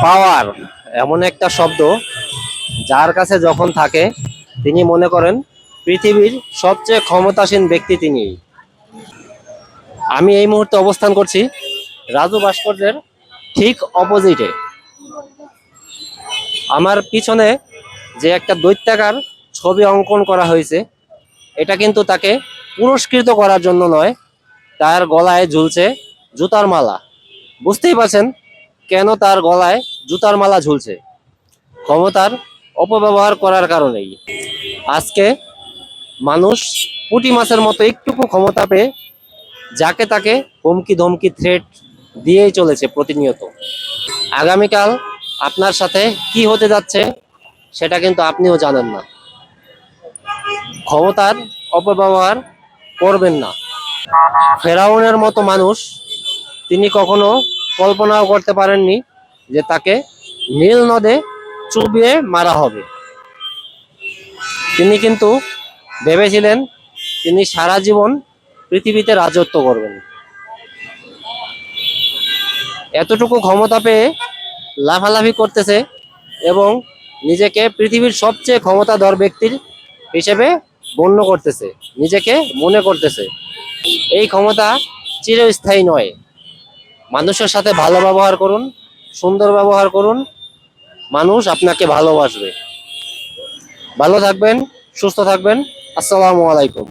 পাওয়ার এমন একটা শব্দ যার কাছে যখন থাকে তিনি মনে করেন পৃথিবীর সবচেয়ে ক্ষমতাসীন ব্যক্তি তিনি। আমি এই মুহূর্তে অবস্থান করছি রাজু ভাস্কর্যের ঠিক অপোজিটে। আমার পিছনে যে একটা দৈত্যাকার ছবি অঙ্কন করা হয়েছে, এটা কিন্তু তাকে পুরস্কৃত করার জন্য নয়, তার গলায় ঝুলছে জুতার মালা। বুঝতেই পারছেন কেন তার গলায় জুতার মালা ঝুলছে, ক্ষমতার অপব্যবহার করার কারণেই। আজকে মানুষ পুঁটি মাছের মতো একটুকু ক্ষমতা পেয়ে যাকে তাকে হুমকি ধমকি থ্রেট দিয়েই চলেছে প্রতিনিয়ত। আগামীকাল আপনার সাথে কি হতে যাচ্ছে সেটা কিন্তু আপনিও জানেন না। ক্ষমতার অপব্যবহার করবেন না। ফেরাউনের মতো মানুষ, তিনি কখনো কল্পনাও করতে পারেননি যে তাকে নীল নদে চুবিয়ে মারা হবে। তিনি কিন্তু ভেবেছিলেন তিনি সারা জীবন পৃথিবীতে রাজত্ব করবেন। এতটুকু ক্ষমতা পেয়ে লাফালাফি করতেছে এবং নিজেকে পৃথিবীর সবচেয়ে ক্ষমতাধর ব্যক্তির হিসেবে গণ্য করতেছে, নিজেকে মনে করতেছে। এই ক্ষমতা চিরস্থায়ী নয়। মানুষের সাথে ভালো ব্যবহার করুন, সুন্দর ব্যবহার করুন, মানুষ আপনাকে ভালোবাসবে। ভালো থাকবেন, সুস্থ থাকবেন। আসসালামু আলাইকুম।